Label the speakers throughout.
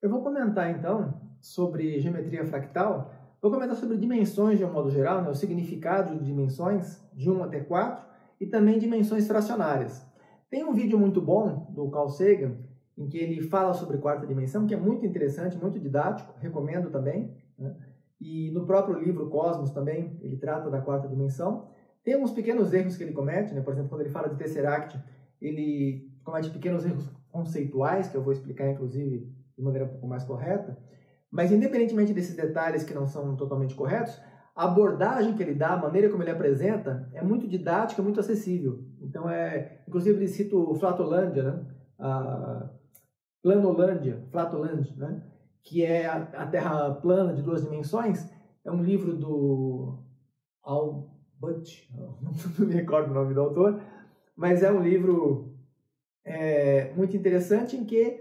Speaker 1: Eu vou comentar então sobre geometria fractal, vou comentar sobre dimensões de um modo geral, o significado de dimensões de 1 até 4 e também dimensões fracionárias. Tem um vídeo muito bom do Carl Sagan, em que ele fala sobre quarta dimensão, que é muito interessante, muito didático, recomendo também, né? E no próprio livro Cosmos também, ele trata da quarta dimensão. Tem uns pequenos erros que ele comete, né? Por exemplo, quando ele fala de Tesseract, ele comete pequenos erros conceituais, que eu vou explicar, inclusive, de maneira um pouco mais correta. Mas, independentemente desses detalhes que não são totalmente corretos, a abordagem que ele dá, a maneira como ele apresenta, é muito didática, muito acessível. Então, inclusive, ele cita o Flatolândia, né? A Planolândia, Flatland, né? Que é a Terra plana de 2 dimensões. É um livro do Albut, não me recordo o nome do autor, mas é um livro muito interessante em que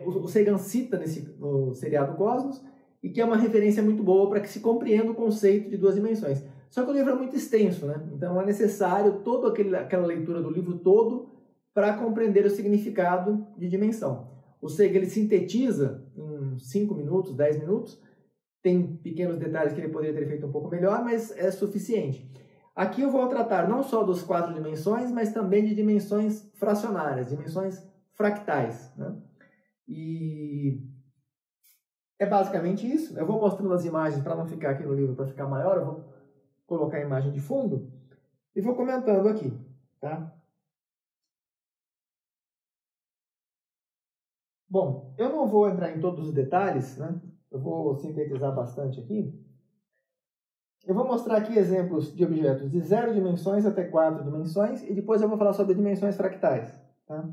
Speaker 1: o Sagan cita no seriado Cosmos e que é uma referência muito boa para que se compreenda o conceito de 2 dimensões. Só que o livro é muito extenso, né? Então é necessário toda aquela leitura do livro todo para compreender o significado de dimensão. O Sagan ele sintetiza em 5 minutos, 10 minutos, tem pequenos detalhes que ele poderia ter feito um pouco melhor, mas é suficiente. Aqui eu vou tratar não só dos 4 dimensões, mas também de dimensões fracionárias, dimensões fractais, né? E é basicamente isso. Eu vou mostrando as imagens para não ficar aqui no livro, para ficar maior, eu vou colocar a imagem de fundo e vou comentando aqui, tá? Bom, eu não vou entrar em todos os detalhes, né? Eu vou sintetizar bastante aqui. Eu vou mostrar aqui exemplos de objetos de 0 dimensões até 4 dimensões e depois eu vou falar sobre dimensões fractais, tá?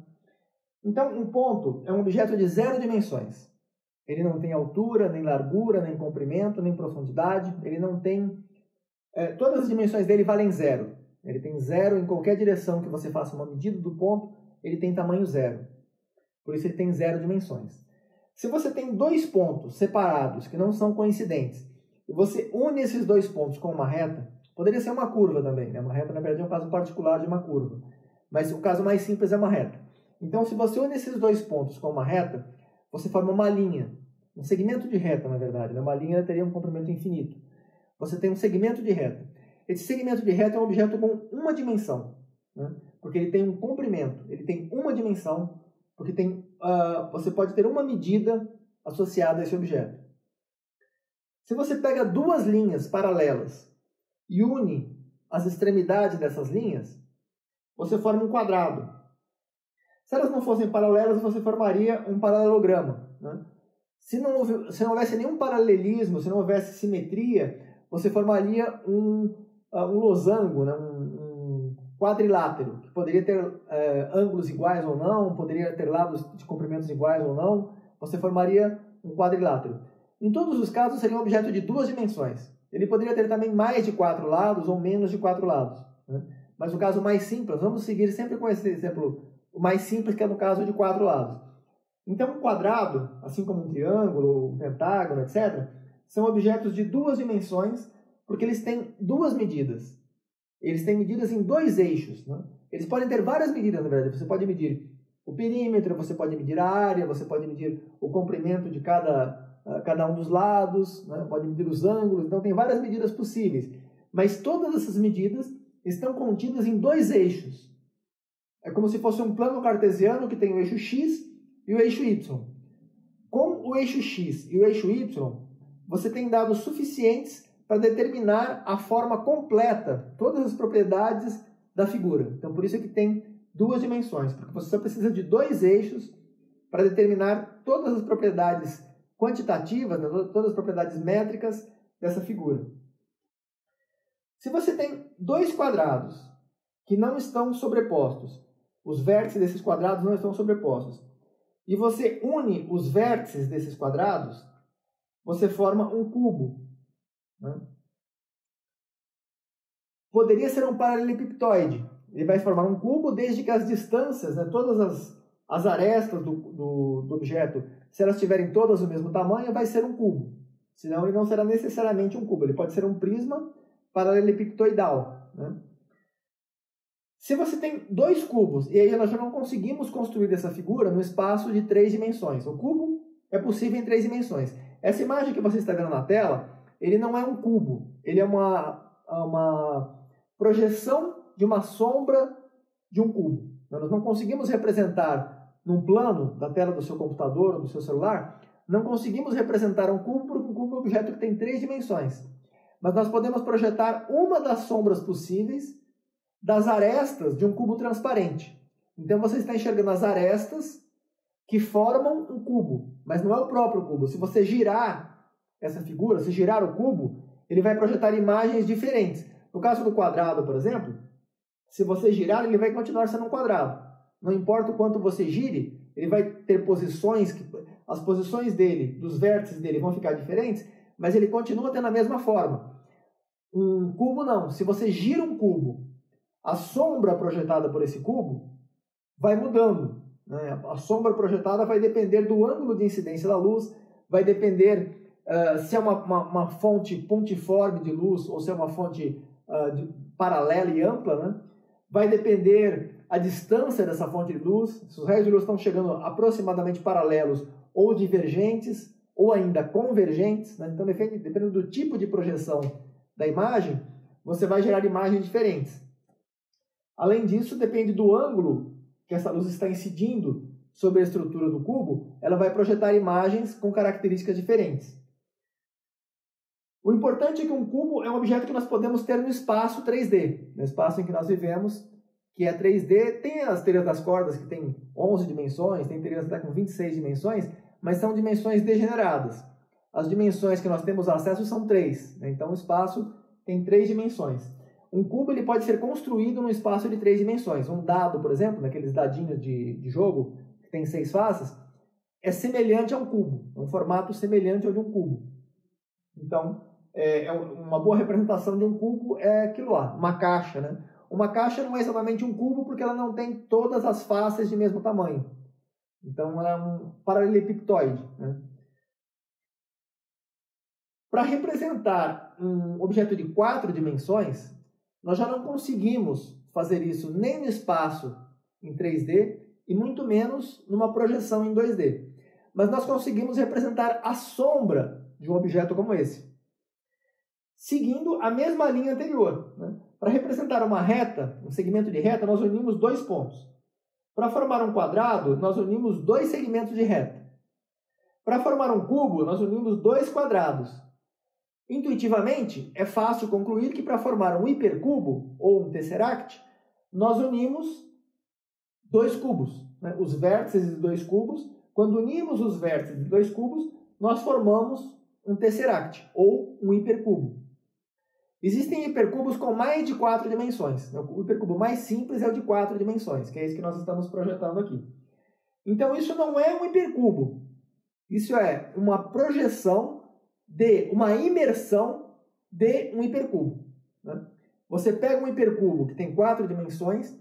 Speaker 1: Então, um ponto é um objeto de 0 dimensões. Ele não tem altura, nem largura, nem comprimento, nem profundidade. Ele não tem... todas as dimensões dele valem 0. Ele tem 0 em qualquer direção que você faça uma medida do ponto, ele tem tamanho 0. Por isso ele tem 0 dimensões. Se você tem 2 pontos separados, que não são coincidentes, e você une esses 2 pontos com uma reta, poderia ser uma curva também, né? Uma reta, na verdade, é um caso particular de uma curva. Mas o caso mais simples é uma reta. Então, se você une esses 2 pontos com uma reta, você forma uma linha. Um segmento de reta, na verdade, né? Uma linha teria um comprimento infinito. Você tem um segmento de reta. Esse segmento de reta é um objeto com uma dimensão, né? Porque ele tem um comprimento, ele tem uma dimensão, porque você pode ter uma medida associada a esse objeto. Se você pega 2 linhas paralelas e une as extremidades dessas linhas, você forma um quadrado. Se elas não fossem paralelas, você formaria um paralelograma, né? Se não houvesse nenhum paralelismo, se não houvesse simetria, você formaria um losango, né? Um quadrilátero, que poderia ter ângulos iguais ou não, poderia ter lados de comprimentos iguais ou não, você formaria um quadrilátero. Em todos os casos, seria um objeto de 2 dimensões. Ele poderia ter também mais de 4 lados ou menos de 4 lados, né? Mas o caso mais simples, vamos seguir sempre com esse exemplo, o mais simples, que é no caso de 4 lados. Então, um quadrado, assim como um triângulo, um pentágono, etc., são objetos de 2 dimensões, porque eles têm 2 medidas. Eles têm medidas em 2 eixos, né? Eles podem ter várias medidas, na verdade. Você pode medir o perímetro, você pode medir a área, você pode medir o comprimento de cada um dos lados, né? Pode medir os ângulos. Então, tem várias medidas possíveis. Mas todas essas medidas estão contidas em 2 eixos. É como se fosse um plano cartesiano que tem o eixo X e o eixo Y. Com o eixo X e o eixo Y, você tem dados suficientes para determinar a forma completa, todas as propriedades da figura. Então, por isso é que tem 2 dimensões, porque você só precisa de 2 eixos para determinar todas as propriedades quantitativas, né, todas as propriedades métricas dessa figura. Se você tem 2 quadrados que não estão sobrepostos, os vértices desses quadrados não estão sobrepostos, e você une os vértices desses quadrados, você forma um cubo, né? Poderia ser um paralelepiptoide. Ele vai formar um cubo desde que as distâncias, né, todas as arestas do objeto, se elas tiverem todas o mesmo tamanho, vai ser um cubo. Senão ele não será necessariamente um cubo. Ele pode ser um prisma paralelepiptoidal, né? Se você tem 2 cubos, e aí nós já não conseguimos construir essa figura no espaço de 3 dimensões. O cubo é possível em 3 dimensões. Essa imagem que você está vendo na tela, ele não é um cubo, ele é uma projeção de uma sombra de um cubo. Nós não conseguimos representar num plano da tela do seu computador ou do seu celular, não conseguimos representar um cubo porque um cubo é um objeto que tem 3 dimensões. Mas nós podemos projetar uma das sombras possíveis das arestas de um cubo transparente. Então você está enxergando as arestas que formam um cubo, mas não é o próprio cubo. Se você girar essa figura, se girar o cubo, ele vai projetar imagens diferentes. No caso do quadrado, por exemplo, se você girar, ele vai continuar sendo um quadrado. Não importa o quanto você gire, ele vai ter posições, as posições dele, dos vértices dele vão ficar diferentes, mas ele continua tendo a mesma forma. Um cubo não. Se você gira um cubo, a sombra projetada por esse cubo vai mudando, né? A sombra projetada vai depender do ângulo de incidência da luz, vai depender se é uma fonte pontiforme de luz ou se é uma fonte paralela e ampla, né? Vai depender a distância dessa fonte de luz, se os raios de luz estão chegando aproximadamente paralelos ou divergentes, ou ainda convergentes, né? Então, dependendo do tipo de projeção da imagem, você vai gerar imagens diferentes. Além disso, depende do ângulo que essa luz está incidindo sobre a estrutura do cubo, ela vai projetar imagens com características diferentes. O importante é que um cubo é um objeto que nós podemos ter no espaço 3D, no espaço em que nós vivemos, que é 3D. Tem as teorias das cordas, que tem 11 dimensões, tem teorias até com 26 dimensões, mas são dimensões degeneradas. As dimensões que nós temos acesso são 3, né? Então o espaço tem 3 dimensões. Um cubo ele pode ser construído num espaço de 3 dimensões. Um dado, por exemplo, naqueles dadinhos de jogo, que tem 6 faces, é semelhante a um cubo, é um formato semelhante ao de um cubo. Então, uma boa representação de um cubo é aquilo lá, uma caixa, né? Uma caixa não é exatamente um cubo porque ela não tem todas as faces de mesmo tamanho. Então, ela é um paralelepiptoide, né? Para representar um objeto de 4 dimensões, nós já não conseguimos fazer isso nem no espaço em 3D e muito menos numa projeção em 2D. Mas nós conseguimos representar a sombra de um objeto como esse, seguindo a mesma linha anterior, né? Para representar uma reta, um segmento de reta, nós unimos 2 pontos. Para formar um quadrado, nós unimos 2 segmentos de reta. Para formar um cubo, nós unimos 2 quadrados. Intuitivamente, é fácil concluir que para formar um hipercubo ou um tesseract, nós unimos 2 cubos, né? Os vértices de 2 cubos. Quando unimos os vértices de 2 cubos, nós formamos um tesseract ou um hipercubo. Existem hipercubos com mais de 4 dimensões. O hipercubo mais simples é o de 4 dimensões, que é esse que nós estamos projetando aqui. Então, isso não é um hipercubo. Isso é uma projeção de uma imersão de um hipercubo, né? Você pega um hipercubo que tem 4 dimensões,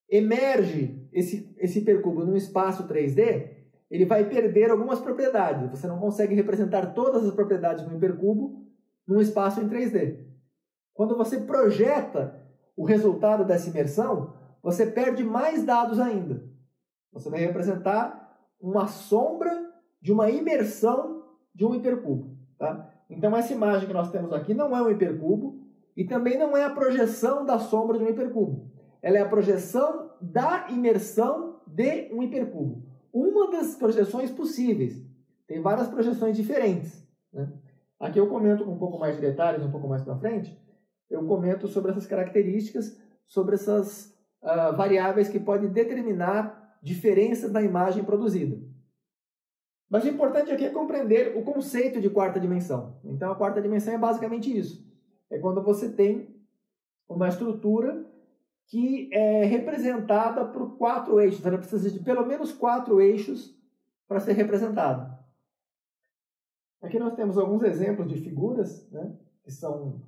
Speaker 1: emerge esse hipercubo num espaço 3D, ele vai perder algumas propriedades. Você não consegue representar todas as propriedades do hipercubo num espaço em 3D. Quando você projeta o resultado dessa imersão, você perde mais dados ainda. Você vai representar uma sombra de uma imersão de um hipercubo, tá? Então essa imagem que nós temos aqui não é um hipercubo e também não é a projeção da sombra de um hipercubo. Ela é a projeção da imersão de um hipercubo. Uma das projeções possíveis. Tem várias projeções diferentes, né? Aqui eu comento com um pouco mais de detalhes, um pouco mais para frente. Eu comento sobre essas características, sobre essas variáveis que podem determinar diferenças na imagem produzida. Mas o importante aqui é compreender o conceito de quarta dimensão. Então, a quarta dimensão é basicamente isso. É quando você tem uma estrutura que é representada por 4 eixos. Ela precisa de pelo menos 4 eixos para ser representada. Aqui nós temos alguns exemplos de figuras, né, que são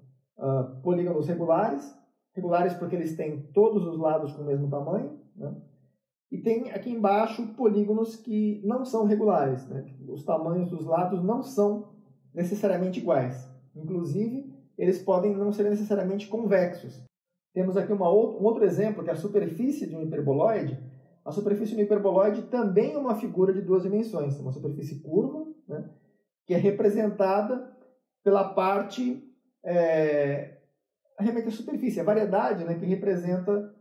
Speaker 1: polígonos regulares. Regulares porque eles têm todos os lados com o mesmo tamanho, né? E tem aqui embaixo polígonos que não são regulares, né? Os tamanhos dos lados não são necessariamente iguais. Inclusive, eles podem não ser necessariamente convexos. Temos aqui um outro exemplo, que é a superfície de um hiperboloide. a superfície no hiperboloide também é uma figura de duas dimensões, uma superfície curva, né, que é representada pela parte, realmente a superfície, a variedade, né, que representa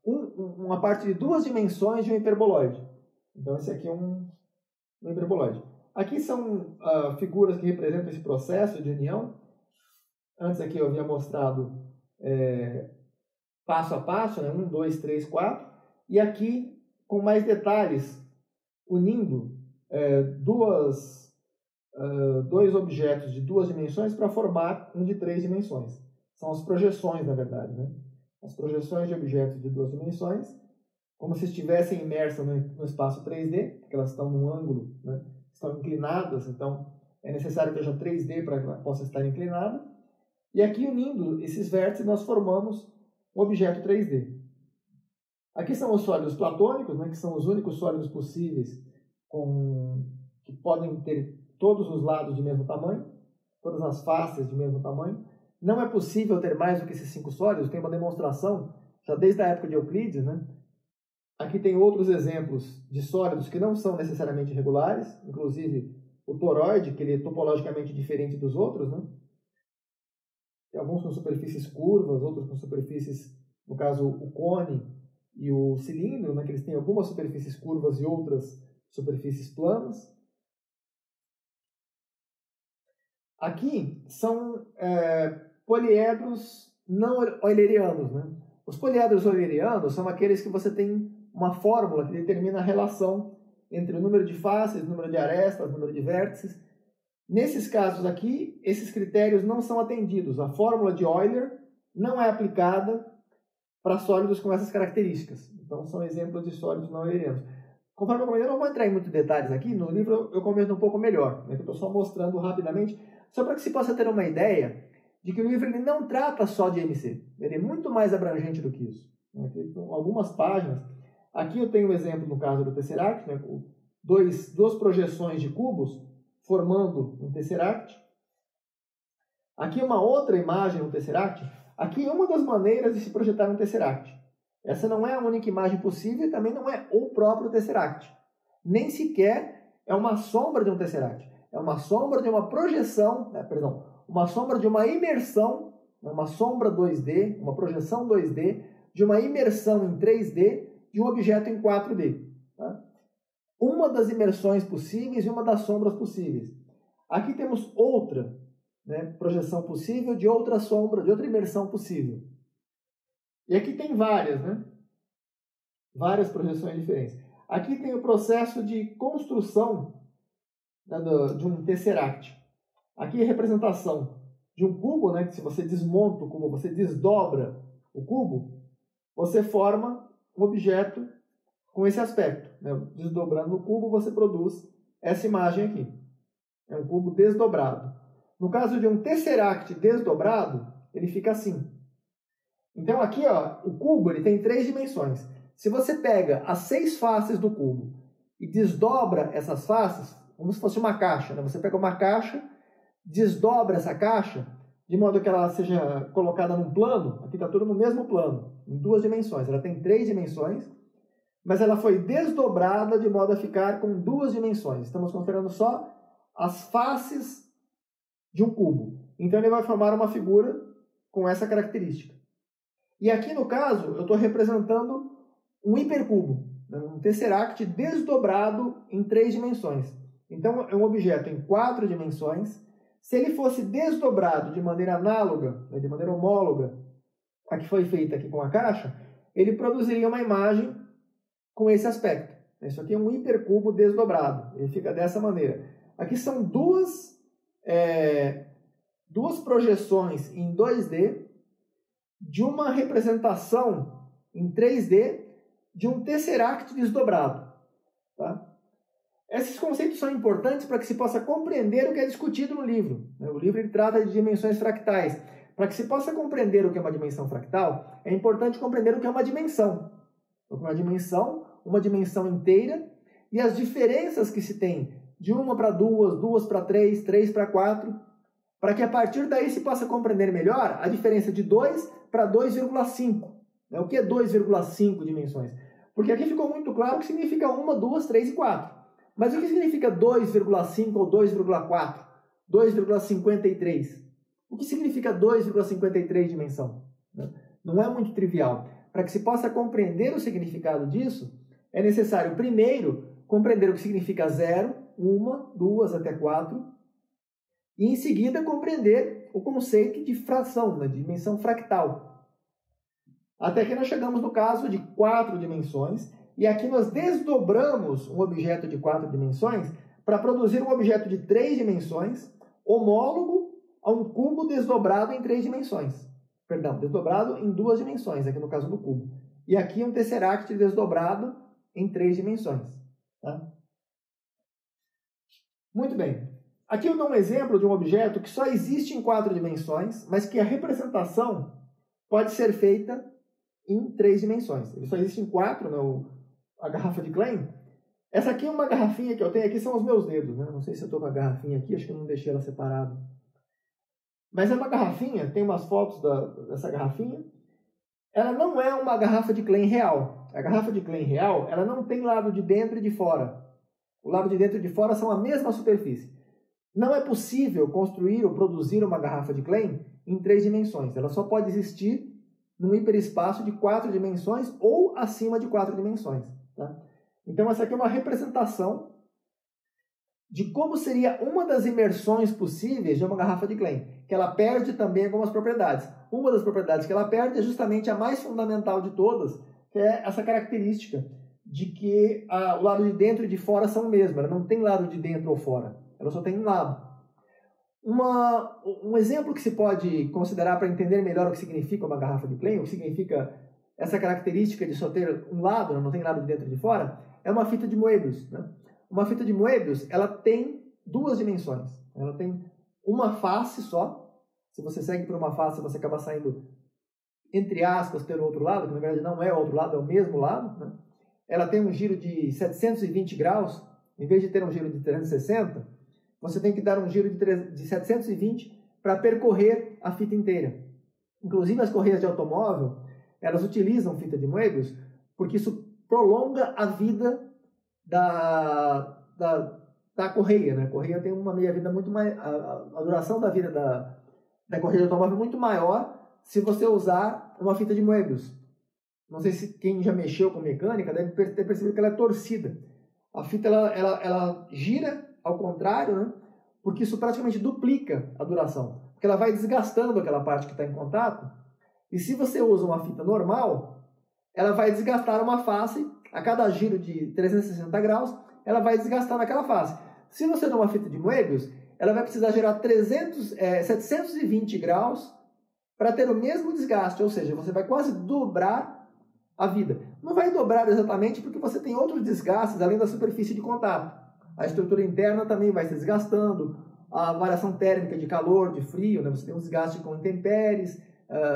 Speaker 1: uma parte de duas dimensões de um hiperboloide. Então, esse aqui é um hiperboloide. Aqui são figuras que representam esse processo de união. Antes aqui eu havia mostrado passo a passo, né? 1, 2, 3, 4. E aqui, com mais detalhes, unindo dois objetos de duas dimensões para formar um de três dimensões. São as projeções, na verdade, né? As projeções de objetos de duas dimensões, como se estivessem imersas no espaço 3D, porque elas estão num ângulo, né? Estão inclinadas, então é necessário que haja 3D para que ela possa estar inclinada. E aqui, unindo esses vértices, nós formamos um objeto 3D. Aqui são os sólidos platônicos, né, que são os únicos sólidos possíveis que podem ter todos os lados de mesmo tamanho, todas as faces de mesmo tamanho. Não é possível ter mais do que esses 5 sólidos, tem uma demonstração já desde a época de Euclides, né? Aqui tem outros exemplos de sólidos que não são necessariamente regulares, inclusive o toroide, que ele é topologicamente diferente dos outros, né? Tem alguns com superfícies curvas, outros com superfícies, no caso o cone e o cilindro, né? Que eles têm algumas superfícies curvas e outras superfícies planas. Aqui são poliedros não eulerianos, né? Os poliedros eulerianos são aqueles que você tem uma fórmula que determina a relação entre o número de faces, o número de arestas, o número de vértices. Nesses casos aqui, esses critérios não são atendidos. A fórmula de Euler não é aplicada para sólidos com essas características. Então, são exemplos de sólidos não eulerianos. Conforme eu comentei, eu não vou entrar em muitos detalhes aqui. No livro eu comento um pouco melhor, né, que eu estou só mostrando rapidamente, só para que se possa ter uma ideia de que o livro ele não trata só de MC. Ele é muito mais abrangente do que isso. Então, algumas páginas. Aqui eu tenho um exemplo no caso do Tesseract, né, com duas projeções de cubos formando um Tesseract. Aqui uma outra imagem do Tesseract. Aqui uma das maneiras de se projetar um Tesseract. Essa não é a única imagem possível e também não é o próprio Tesseract. Nem sequer é uma sombra de um Tesseract. É uma sombra de uma projeção, uma sombra de uma imersão, uma sombra 2D, uma projeção 2D, de uma imersão em 3D de um objeto em 4D. Tá? Uma das imersões possíveis e uma das sombras possíveis. Aqui temos outra, né, projeção possível de outra sombra, de outra imersão possível. E aqui tem várias, né? Várias projeções diferentes. Aqui tem o processo de construção, né, de um Tesseract. Aqui a representação de um cubo, né, que se você desmonta o cubo, você desdobra o cubo, você forma um objeto com esse aspecto. Né? Desdobrando o cubo, você produz essa imagem aqui. É um cubo desdobrado. No caso de um Tesseract desdobrado, ele fica assim. Então aqui, ó, o cubo ele tem 3 dimensões. Se você pega as 6 faces do cubo e desdobra essas faces, como se fosse uma caixa, né? Você pega uma caixa, desdobra essa caixa, de modo que ela seja colocada num plano. Aqui está tudo no mesmo plano, em 2 dimensões. Ela tem 3 dimensões, mas ela foi desdobrada de modo a ficar com 2 dimensões. Estamos considerando só as faces de um cubo. Então ele vai formar uma figura com essa característica. E aqui no caso, eu estou representando um hipercubo, né? Um Tesseract desdobrado em 3 dimensões. Então é um objeto em 4 dimensões. Se ele fosse desdobrado de maneira análoga, né, de maneira homóloga, a que foi feita aqui com a caixa, ele produziria uma imagem com esse aspecto. Isso aqui é um hipercubo desdobrado. Ele fica dessa maneira. Aqui são duas projeções em 2D de uma representação em 3D de um Tesseract desdobrado. Tá? Esses conceitos são importantes para que se possa compreender o que é discutido no livro. O livro ele trata de dimensões fractais. Para que se possa compreender o que é uma dimensão fractal, é importante compreender o que é uma dimensão. Uma dimensão inteira, e as diferenças que se tem de 1 para 2, 2 para 3, 3 para 4, para que a partir daí se possa compreender melhor a diferença de 2 para 2,5. O que é 2,5 dimensões? Porque aqui ficou muito claro que significa 1, 2, 3 e 4. Mas o que significa 2,5 ou 2,4? 2,53? O que significa 2,53 dimensão? Não é muito trivial. Para que se possa compreender o significado disso, é necessário, primeiro, compreender o que significa 0, 1, 2 até 4, e em seguida compreender o conceito de fração, de dimensão fractal. Até que nós chegamos no caso de 4 dimensões, e aqui nós desdobramos um objeto de 4 dimensões para produzir um objeto de 3 dimensões, homólogo a um cubo desdobrado em 3 dimensões. Perdão, desdobrado em 2 dimensões, aqui no caso do cubo. E aqui um tesseract desdobrado em 3 dimensões. Tá? Muito bem. Aqui eu dou um exemplo de um objeto que só existe em 4 dimensões, mas que a representação pode ser feita em 3 dimensões. Ele só existe em 4, né? A garrafa de Klein. Essa aqui é uma garrafinha que eu tenho aqui, são os meus dedos. Né? Não sei se eu estou com a garrafinha aqui, acho que eu não deixei ela separada. Mas é uma garrafinha, tem umas fotos dessa garrafinha. Ela não é uma garrafa de Klein real. A garrafa de Klein real, ela não tem lado de dentro e de fora. O lado de dentro e de fora são a mesma superfície. Não é possível construir ou produzir uma garrafa de Klein em 3 dimensões. Ela só pode existir num hiperespaço de 4 dimensões ou acima de 4 dimensões. Tá? Então, essa aqui é uma representação de como seria uma das imersões possíveis de uma garrafa de Klein, que ela perde também algumas propriedades. Uma das propriedades que ela perde é justamente a mais fundamental de todas, que é essa característica de que o lado de dentro e de fora são o mesmo. Ela não tem lado de dentro ou fora, ela só tem um lado. Um exemplo que se pode considerar para entender melhor o que significa uma garrafa de Klein, o que significa essa característica de só ter um lado, não tem lado de dentro e de fora, é uma fita de Moebius. Né? Uma fita de Moebius, ela tem 2 dimensões. Ela tem uma face só. Se você segue por uma face, você acaba saindo, entre aspas, pelo outro lado, que na verdade não é o outro lado, é o mesmo lado. Né? Ela tem um giro de 720 graus, em vez de ter um giro de 360, você tem que dar um giro de 720 para percorrer a fita inteira. Inclusive as correias de automóvel, elas utilizam fita de Moebius porque isso prolonga a vida da correia. Né? A correia tem uma meia-vida muito mais... A duração da vida da correia de automóvel é muito maior se você usar uma fita de Moebius. Não sei se quem já mexeu com mecânica deve ter percebido que ela é torcida. A fita ela gira ao contrário, né? Porque isso praticamente duplica a duração. Porque ela vai desgastando aquela parte que está em contato. E se você usa uma fita normal, ela vai desgastar uma face. A cada giro de 360 graus, ela vai desgastar naquela face. Se você der uma fita de Moebius, ela vai precisar gerar 720 graus para ter o mesmo desgaste. Ou seja, você vai quase dobrar a vida. Não vai dobrar exatamente porque você tem outros desgastes além da superfície de contato. A estrutura interna também vai se desgastando, a variação térmica de calor, de frio, né? Você tem um desgaste com intempéries,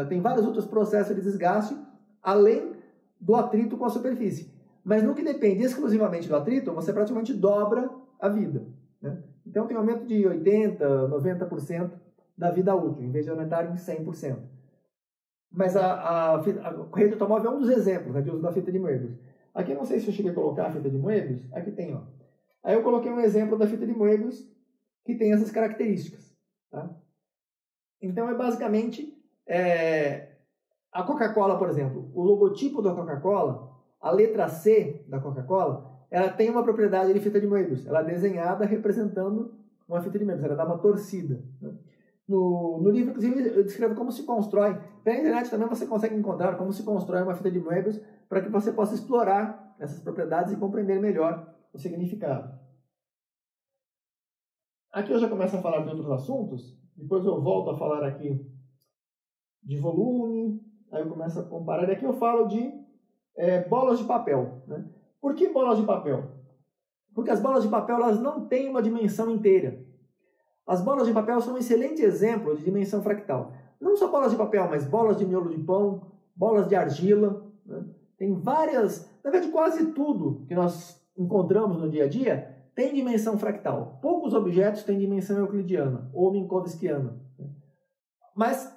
Speaker 1: tem vários outros processos de desgaste, além do atrito com a superfície. Mas no que depende exclusivamente do atrito, você praticamente dobra a vida. Né? Então tem um aumento de 80%, 90% da vida útil, em vez de aumentar em 100%. Mas a correia de automóvel é um dos exemplos, né, de uso da fita de Moebius. Aqui eu não sei se eu cheguei a colocar a fita de Moebius, aqui tem, ó. Aí eu coloquei um exemplo da fita de Moebius que tem essas características. Tá? Então é basicamente a Coca-Cola, por exemplo. O logotipo da Coca-Cola, a letra C da Coca-Cola, ela tem uma propriedade de fita de Moebius. Ela é desenhada representando uma fita de Moebius. Ela dá uma torcida. Né? No livro, inclusive, eu descrevo como se constrói. Pela internet também você consegue encontrar como se constrói uma fita de Moebius para que você possa explorar essas propriedades e compreender melhor o significado. Aqui eu já começo a falar de outros assuntos, depois eu volto a falar aqui de volume, aí eu começo a comparar, e aqui eu falo de bolas de papel. Né? Por que bolas de papel? Porque as bolas de papel elas não têm uma dimensão inteira. As bolas de papel são um excelente exemplo de dimensão fractal. Não só bolas de papel, mas bolas de miolo de pão, bolas de argila. Né? Tem várias, na verdade quase tudo que nós encontramos no dia a dia tem dimensão fractal. Poucos objetos têm dimensão euclidiana ou minkowskiana. Mas,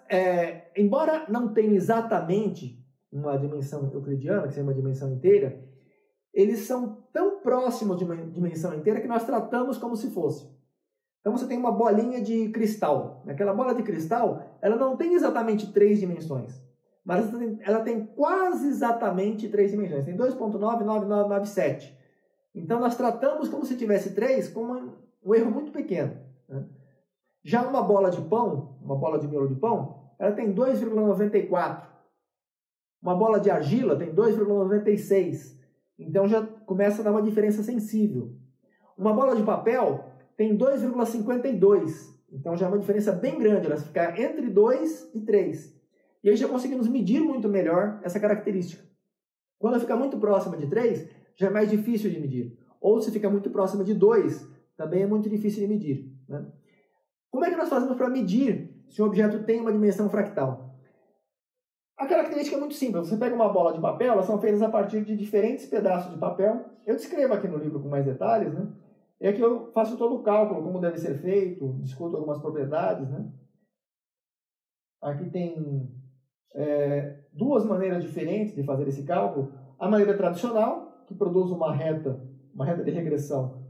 Speaker 1: embora não tenha exatamente uma dimensão euclidiana, que seria uma dimensão inteira, eles são tão próximos de uma dimensão inteira que nós tratamos como se fosse. Então você tem uma bolinha de cristal. Aquela bola de cristal, ela não tem exatamente 3 dimensões, mas ela tem quase exatamente 3 dimensões. Tem 2,99997. Então nós tratamos como se tivesse 3 com um erro muito pequeno, né? Já uma bola de pão, uma bola de miolo de pão, ela tem 2,94. Uma bola de argila tem 2,96. Então já começa a dar uma diferença sensível. Uma bola de papel tem 2,52. Então já é uma diferença bem grande. Ela fica entre 2 e 3. E aí já conseguimos medir muito melhor essa característica. Quando fica muito próxima de 3, já é mais difícil de medir. Ou se fica muito próxima de 2, também é muito difícil de medir, né? Como é que nós fazemos para medir se um objeto tem uma dimensão fractal? A característica é muito simples. Você pega uma bola de papel, elas são feitas a partir de diferentes pedaços de papel. Eu descrevo aqui no livro com mais detalhes, né? E aqui eu faço todo o cálculo, como deve ser feito, discuto algumas propriedades, né? Aqui tem duas maneiras diferentes de fazer esse cálculo. A maneira tradicional, que produz uma reta de regressão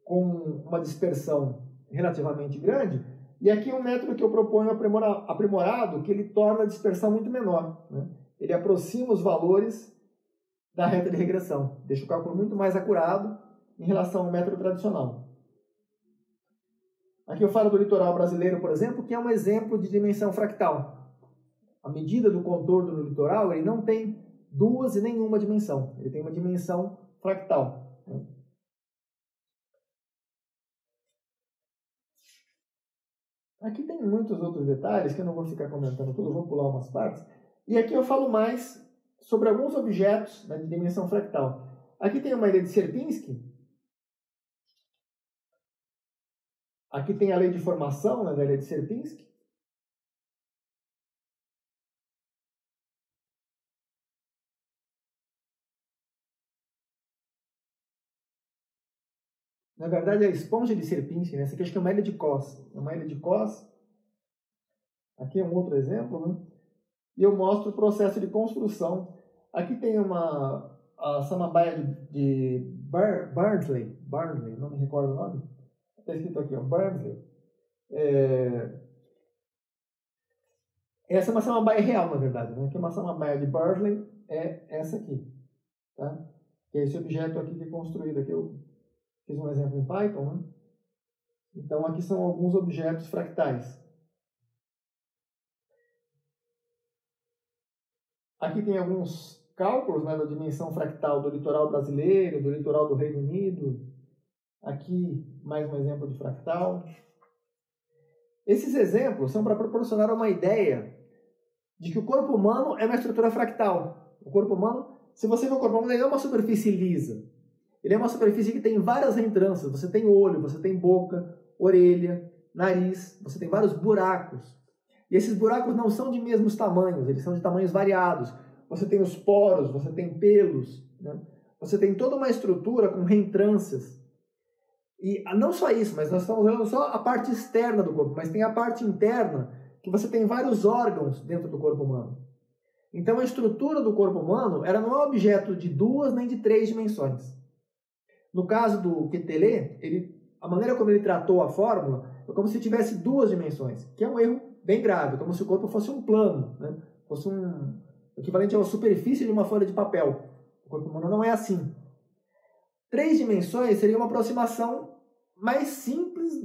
Speaker 1: com uma dispersão relativamente grande, e aqui um método que eu proponho aprimorado, que ele torna a dispersão muito menor, né? Ele aproxima os valores da reta de regressão, deixa o cálculo muito mais acurado em relação ao método tradicional. Aqui eu falo do litoral brasileiro, por exemplo, que é um exemplo de dimensão fractal. A medida do contorno do litoral, ele não tem duas e nenhuma dimensão, ele tem uma dimensão fractal, né? Aqui tem muitos outros detalhes que eu não vou ficar comentando tudo, eu vou pular umas partes. E aqui eu falo mais sobre alguns objetos, né, de dimensão fractal. Aqui tem uma ilha de Sierpinski. Aqui tem a lei de formação, né, da ilha de Sierpinski. Na verdade, é a esponja de Sierpinski, né? Essa aqui acho que é uma ilha de Kos. É uma ilha de Kos. Aqui é um outro exemplo, né? E eu mostro o processo de construção. Aqui tem a samambaia de Barnsley, não me recordo o nome. Está escrito aqui, ó, Barnsley. Essa é uma samambaia real, na verdade, né? Aqui é uma samambaia de Barnsley, é essa aqui, tá? Que é esse objeto aqui que é construído. Aqui eu fiz um exemplo em Python, né? Então aqui são alguns objetos fractais. Aqui tem alguns cálculos, né, da dimensão fractal do litoral brasileiro, do litoral do Reino Unido. Aqui mais um exemplo de fractal. Esses exemplos são para proporcionar uma ideia de que o corpo humano é uma estrutura fractal. O corpo humano, se você ver o corpo humano, ele é uma superfície lisa. Ele é uma superfície que tem várias reentrâncias. Você tem olho, você tem boca, orelha, nariz, você tem vários buracos. E esses buracos não são de mesmos tamanhos, eles são de tamanhos variados. Você tem os poros, você tem pelos, né? Você tem toda uma estrutura com reentrâncias. E não só isso, mas nós estamos olhando só a parte externa do corpo, mas tem a parte interna, que você tem vários órgãos dentro do corpo humano. Então a estrutura do corpo humano, ela não é um objeto de 2 nem de 3 dimensões. No caso do Quetelet, a maneira como ele tratou a fórmula é como se tivesse 2 dimensões, que é um erro bem grave, como se o corpo fosse um plano, né? Fosse um equivalente a uma superfície de uma folha de papel. O corpo humano não é assim. 3 dimensões seria uma aproximação mais simples,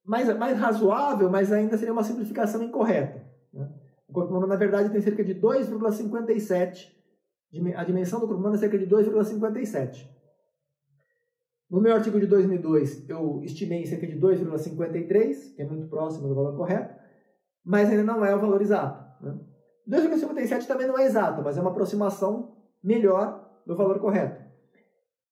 Speaker 1: mais razoável, mas ainda seria uma simplificação incorreta, né? O corpo humano, na verdade, tem cerca de 2,57. A dimensão do corpo humano é cerca de 2,57. No meu artigo de 2002, eu estimei em cerca de 2,53, que é muito próximo do valor correto, mas ainda não é o valor exato, né? 2,57 também não é exato, mas é uma aproximação melhor do valor correto.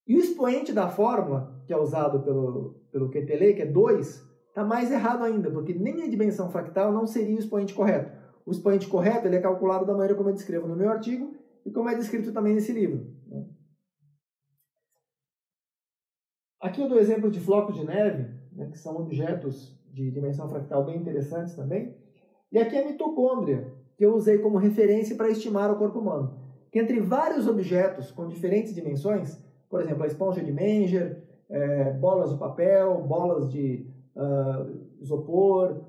Speaker 1: E o expoente da fórmula, que é usado pelo Quetelet, que é 2, está mais errado ainda, porque nem a dimensão fractal não seria o expoente correto. O expoente correto ele é calculado da maneira como eu descrevo no meu artigo e como é descrito também nesse livro, né? Aqui eu dou exemplo de flocos de neve, né, que são objetos de dimensão fractal bem interessantes também. E aqui é a mitocôndria. que eu usei como referência para estimar o corpo humano. Que entre vários objetos com diferentes dimensões, por exemplo, a esponja de Menger, bolas de papel, bolas de isopor,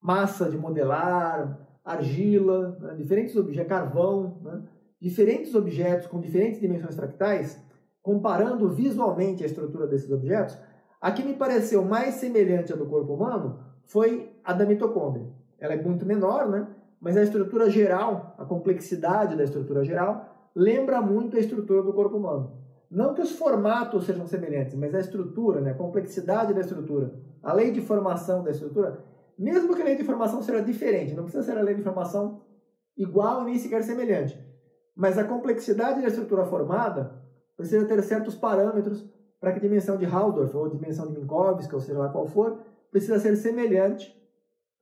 Speaker 1: massa de modelar, argila, né, diferentes objetos, carvão, né, diferentes objetos com diferentes dimensões fractais, comparando visualmente a estrutura desses objetos, a que me pareceu mais semelhante à do corpo humano foi a da mitocôndria. Ela é muito menor, né, mas a estrutura geral, a complexidade da estrutura geral, lembra muito a estrutura do corpo humano. Não que os formatos sejam semelhantes, mas a estrutura, né, a complexidade da estrutura, a lei de formação da estrutura, mesmo que a lei de formação seja diferente, não precisa ser a lei de formação igual e nem sequer semelhante, mas a complexidade da estrutura formada precisa ter certos parâmetros para que a dimensão de Haldorf ou dimensão de Minkowski, ou seja lá qual for, precisa ser semelhante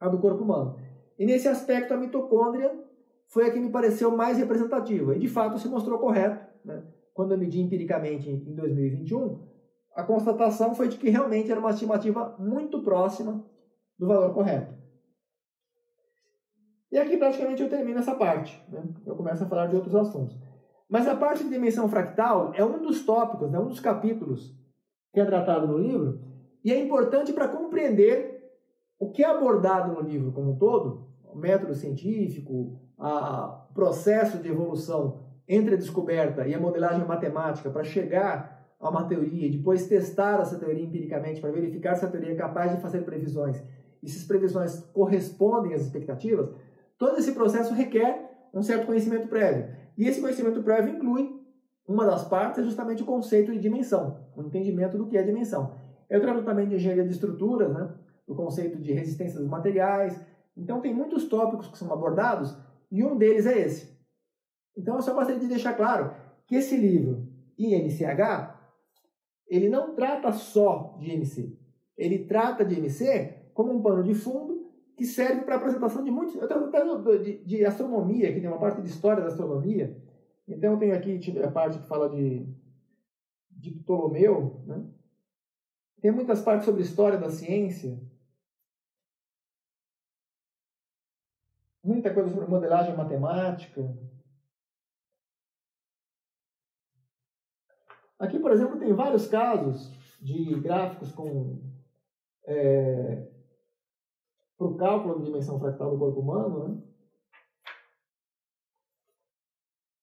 Speaker 1: à do corpo humano. E nesse aspecto a mitocôndria foi a que me pareceu mais representativa e de fato se mostrou correto, né? Quando eu medi empiricamente em 2021, a constatação foi de que realmente era uma estimativa muito próxima do valor correto. E aqui praticamente eu termino essa parte, né? Eu começo a falar de outros assuntos. Mas a parte de dimensão fractal é um dos tópicos, né? Um dos capítulos que é tratado no livro, e é importante para compreender o que é abordado no livro como um todo, o método científico, o processo de evolução entre a descoberta e a modelagem matemática para chegar a uma teoria e depois testar essa teoria empiricamente para verificar se a teoria é capaz de fazer previsões e se as previsões correspondem às expectativas, todo esse processo requer um certo conhecimento prévio. E esse conhecimento prévio inclui, uma das partes, é justamente o conceito de dimensão, o entendimento do que é dimensão. Eu trato também de engenharia de estruturas, né? O conceito de resistência dos materiais. Então tem muitos tópicos que são abordados e um deles é esse. Então eu só gostaria de deixar claro que esse livro, IMCH, ele não trata só de IMC. Ele trata de IMC como um pano de fundo que serve para a apresentação de muitos... Eu estou tratando de astronomia, que tem uma parte de história da astronomia. Então eu tenho aqui a parte que fala de Ptolomeu, né? Tem muitas partes sobre história da ciência. Muita coisa sobre modelagem matemática. Aqui, por exemplo, tem vários casos de gráficos para o cálculo de dimensão fractal do corpo humano, né?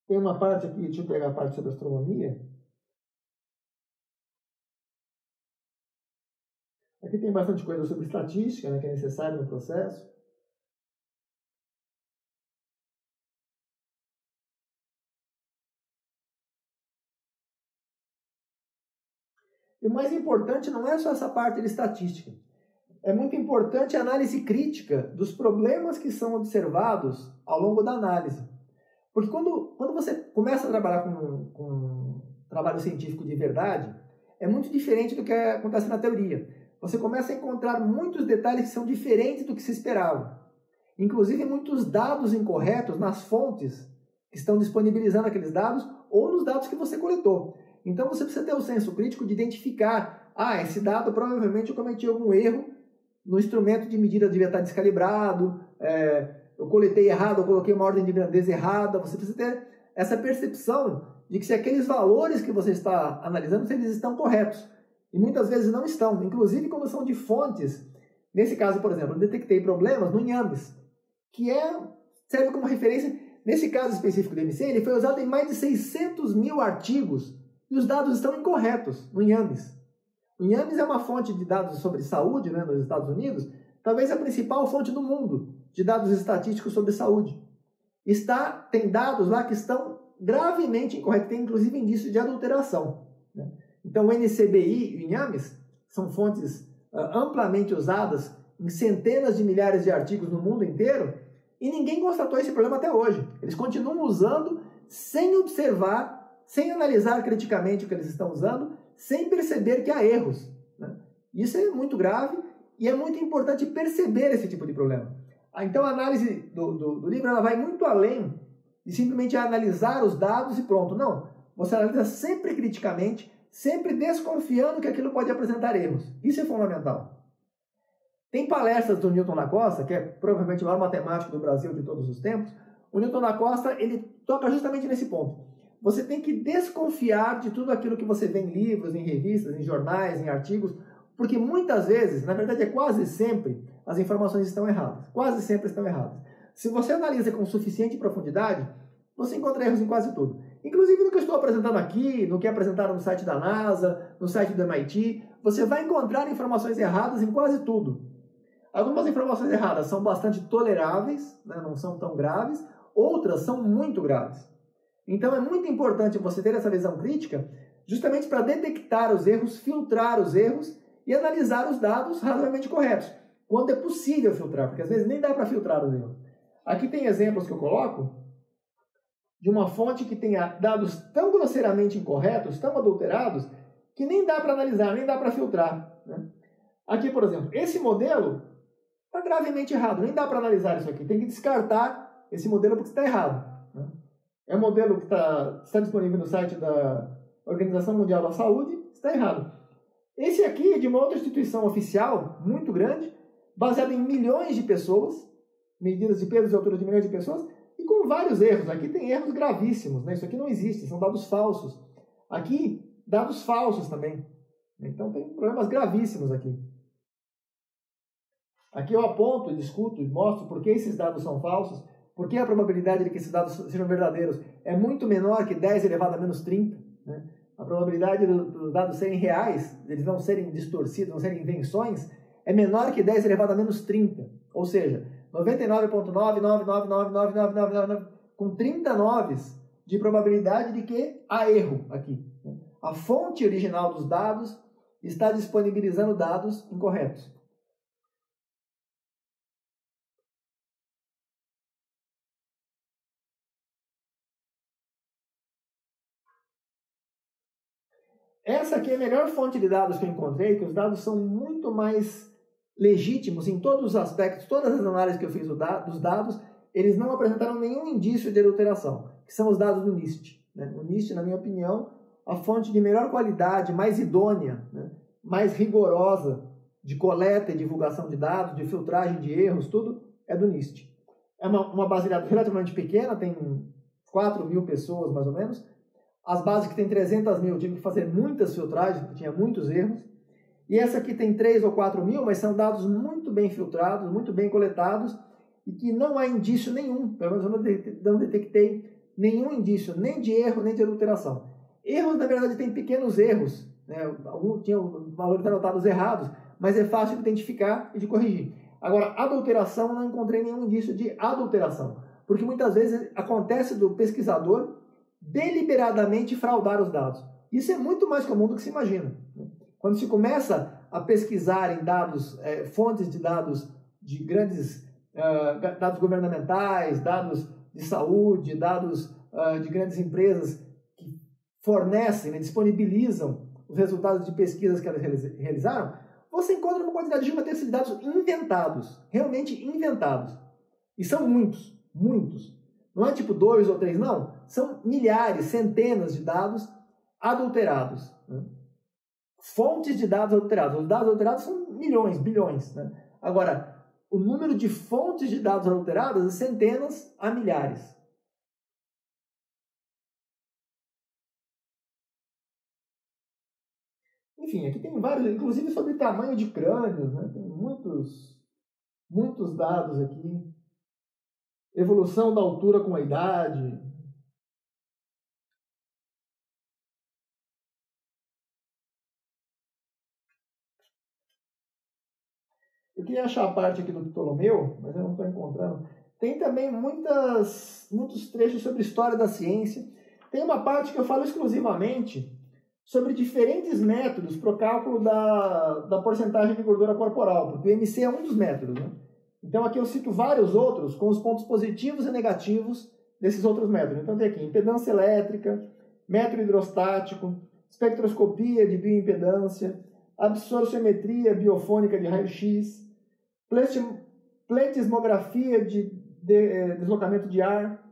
Speaker 1: Tem uma parte aqui, deixa eu pegar a parte sobre astronomia. Aqui tem bastante coisa sobre estatística, né, que é necessário no processo. E o mais importante não é só essa parte de estatística. É muito importante a análise crítica dos problemas que são observados ao longo da análise. Porque quando você começa a trabalhar com trabalho científico de verdade, é muito diferente do que acontece na teoria. Você começa a encontrar muitos detalhes que são diferentes do que se esperava. Inclusive muitos dados incorretos nas fontes que estão disponibilizando aqueles dados ou nos dados que você coletou. Então você precisa ter o senso crítico de identificar, esse dado provavelmente eu cometi algum erro no instrumento de medida, devia estar descalibrado, eu coletei errado, eu coloquei uma ordem de grandeza errada. Você precisa ter essa percepção de que se aqueles valores que você está analisando, se eles estão corretos. E muitas vezes não estão, inclusive quando são de fontes. Nesse caso, por exemplo, eu detectei problemas no Inhames, que serve como referência. Nesse caso específico do IMC, ele foi usado em mais de 600 mil artigos e os dados estão incorretos no Inhames. O Inhames é uma fonte de dados sobre saúde, né, nos Estados Unidos, talvez a principal fonte do mundo de dados estatísticos sobre saúde. Tem dados lá que estão gravemente incorretos, tem inclusive indício de adulteração, né? Então o NCBI e o Inhames são fontes amplamente usadas em centenas de milhares de artigos no mundo inteiro e ninguém constatou esse problema até hoje. Eles continuam usando sem observar, sem analisar criticamente o que eles estão usando, sem perceber que há erros, né? Isso é muito grave e é muito importante perceber esse tipo de problema. Então a análise do livro ela vai muito além de simplesmente analisar os dados e pronto. Não, você analisa sempre criticamente, sempre desconfiando que aquilo pode apresentar erros. Isso é fundamental. Tem palestras do Newton da Costa, que é provavelmente o maior matemático do Brasil de todos os tempos. O Newton da Costa, ele toca justamente nesse ponto. Você tem que desconfiar de tudo aquilo que você vê em livros, em revistas, em jornais, em artigos, porque muitas vezes, na verdade é quase sempre, as informações estão erradas. Quase sempre estão erradas. Se você analisa com suficiente profundidade, você encontra erros em quase tudo. Inclusive no que eu estou apresentando aqui, no que é apresentado no site da NASA, no site do MIT, você vai encontrar informações erradas em quase tudo. Algumas informações erradas são bastante toleráveis, né, não são tão graves, outras são muito graves. Então é muito importante você ter essa visão crítica, justamente para detectar os erros, filtrar os erros e analisar os dados razoavelmente corretos, quando é possível filtrar, porque às vezes nem dá para filtrar os erros. Aqui tem exemplos que eu coloco de uma fonte que tenha dados tão grosseiramente incorretos, tão adulterados, que nem dá para analisar, nem dá para filtrar, né? Aqui, por exemplo, esse modelo está gravemente errado, nem dá para analisar isso aqui. Tem que descartar esse modelo porque está errado, né? É um modelo que está disponível no site da Organização Mundial da Saúde, está errado. Esse aqui é de uma outra instituição oficial, muito grande, baseado em milhões de pessoas, medidas de peso e altura de milhões de pessoas, e com vários erros. Aqui tem erros gravíssimos, né? Isso aqui não existe, são dados falsos. Aqui, dados falsos também. Então tem problemas gravíssimos aqui. Aqui eu aponto, discuto e mostro por que esses dados são falsos, por que a probabilidade de que esses dados sejam verdadeiros é muito menor que 10 elevado a menos 30. Né? A probabilidade dos dados serem reais, eles não serem distorcidos, não serem invenções, é menor que 10 elevado a menos 30. Ou seja, 99,9999999, com 30 noves de probabilidade de que há erro aqui. A fonte original dos dados está disponibilizando dados incorretos. Essa aqui é a melhor fonte de dados que eu encontrei, que os dados são muito mais legítimos em todos os aspectos, todas as análises que eu fiz dos dados, eles não apresentaram nenhum indício de adulteração, que são os dados do NIST. Né? O NIST, na minha opinião, a fonte de melhor qualidade, mais idônea, né? Mais rigorosa de coleta e divulgação de dados, de filtragem de erros, tudo é do NIST. É uma base de dados relativamente pequena, tem 4.000 pessoas mais ou menos. As bases que tem 300.000, eu tive que fazer muitas filtragens, porque tinha muitos erros. E essa aqui tem 3 ou 4.000, mas são dados muito bem filtrados, muito bem coletados, e que não há indício nenhum, pelo menos eu não detectei nenhum indício, nem de erro, nem de adulteração. Erros, na verdade, tem pequenos erros, né? Alguns tinham valores anotados errados, mas é fácil de identificar e de corrigir. Agora, adulteração, não encontrei nenhum indício de adulteração, porque muitas vezes acontece do pesquisador deliberadamente fraudar os dados. Isso é muito mais comum do que se imagina. Quando se começa a pesquisar em dados, fontes de dados de grandes dados governamentais, dados de saúde, dados de grandes empresas que fornecem, né, disponibilizam os resultados de pesquisas que elas realizaram, você encontra uma quantidade gigantesca de dados inventados, realmente inventados. E são muitos, muitos. Não é tipo 2 ou 3, não. São milhares, centenas de dados adulterados. Né? Fontes de dados adulterados. Os dados adulterados são milhões, bilhões. Né? Agora, o número de fontes de dados adulteradas é centenas a milhares. Enfim, aqui tem vários, inclusive sobre tamanho de crânios, né? Tem muitos dados aqui. Evolução da altura com a idade. Eu queria achar a parte aqui do Ptolomeu, mas eu não estou encontrando. Tem também muitos trechos sobre história da ciência. Tem uma parte que eu falo exclusivamente sobre diferentes métodos para o cálculo da porcentagem de gordura corporal, porque o IMC é um dos métodos, né? Então aqui eu cito vários outros com os pontos positivos e negativos desses outros métodos. Então tem aqui impedância elétrica, método hidrostático, espectroscopia de bioimpedância, absorciometria biofônica de raio-x, pletismografia de deslocamento de ar,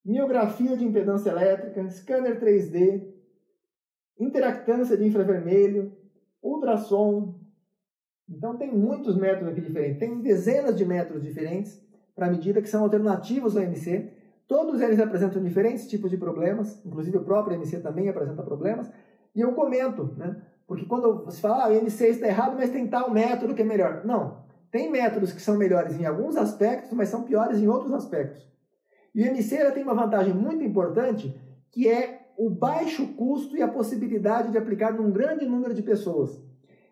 Speaker 1: miografia de impedância elétrica, scanner 3D, interactância de infravermelho, ultrassom, Então tem muitos métodos aqui diferentes, tem dezenas de métodos diferentes para medida que são alternativos ao MC. Todos eles apresentam diferentes tipos de problemas, inclusive o próprio MC também apresenta problemas, e eu comento, né? Porque quando você fala, o MC está errado, mas tem tal método que é melhor. Não, tem métodos que são melhores em alguns aspectos, mas são piores em outros aspectos. E o MC tem uma vantagem muito importante, que é o baixo custo e a possibilidade de aplicar num grande número de pessoas.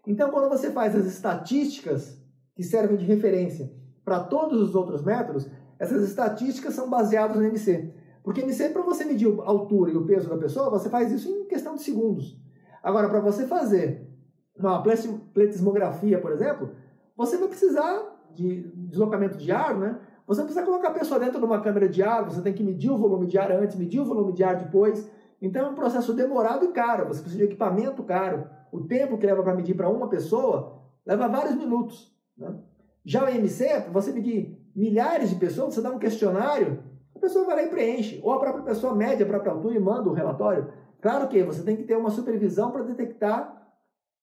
Speaker 1: Então, quando você faz as estatísticas que servem de referência para todos os outros métodos, essas estatísticas são baseadas no MC. Porque MC, para você medir a altura e o peso da pessoa, você faz isso em questão de segundos. Agora, para você fazer uma pletismografia, por exemplo, você vai precisar de deslocamento de ar, né? Você precisa colocar a pessoa dentro de uma câmera de ar, você tem que medir o volume de ar antes, medir o volume de ar depois. Então é um processo demorado e caro, você precisa de equipamento caro. O tempo que leva para medir para uma pessoa leva vários minutos, né? Já o MC, para você medir milhares de pessoas, você dá um questionário, a pessoa vai lá e preenche, ou a própria pessoa mede a própria altura e manda o relatório. Claro que você tem que ter uma supervisão para detectar